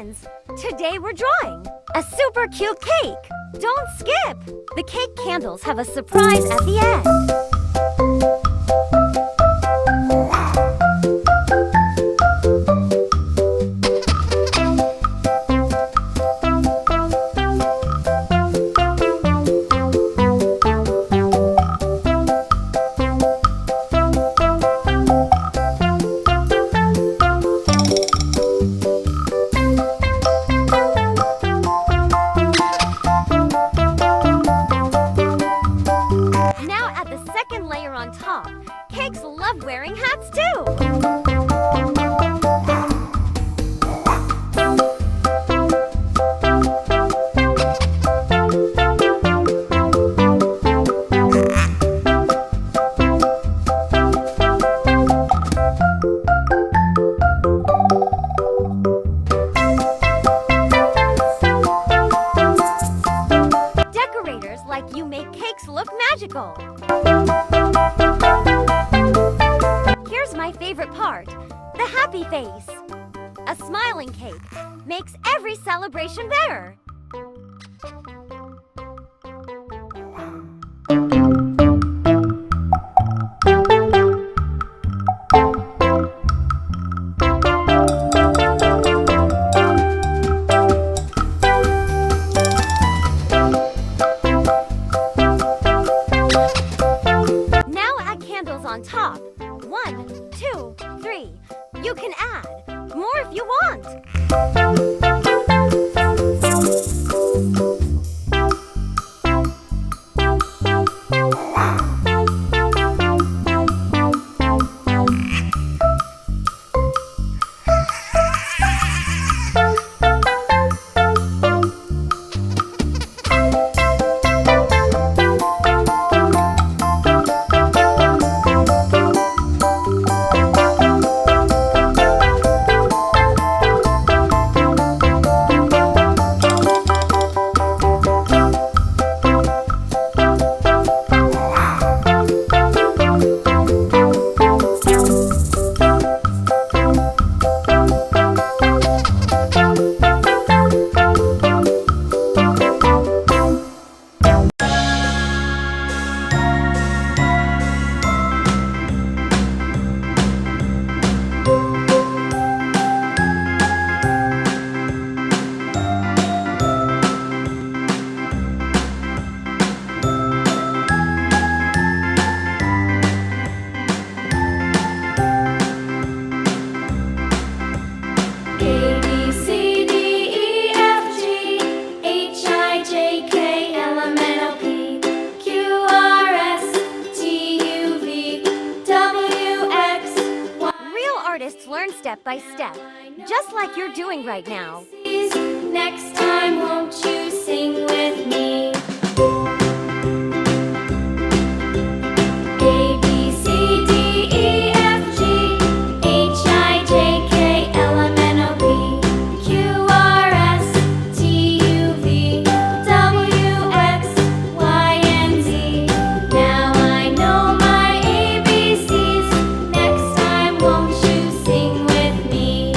friends! Today we're drawing a super cute cake! Don't skip! The cake candles have a surprise at the end! On top. Cakes love wearing hats too! Decorators like you make cakes look magical! Here's my favorite part, the happy face. A smiling cake makes every celebration better. On top. 1, 2, 3. You can add more if you want. Artists learn step by step, just like you're doing right now. Next time, won't you sing with me? A, B, C, D, E, F, G, H, I, J, K, L, M, N, O, P, Q, R, S, T, U, V, W, X, Y, and Z. Now I know my ABCs. Next time, won't you sing with me?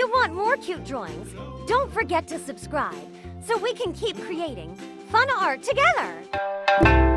you want more cute drawings, don't forget to subscribe so we can keep creating fun art together.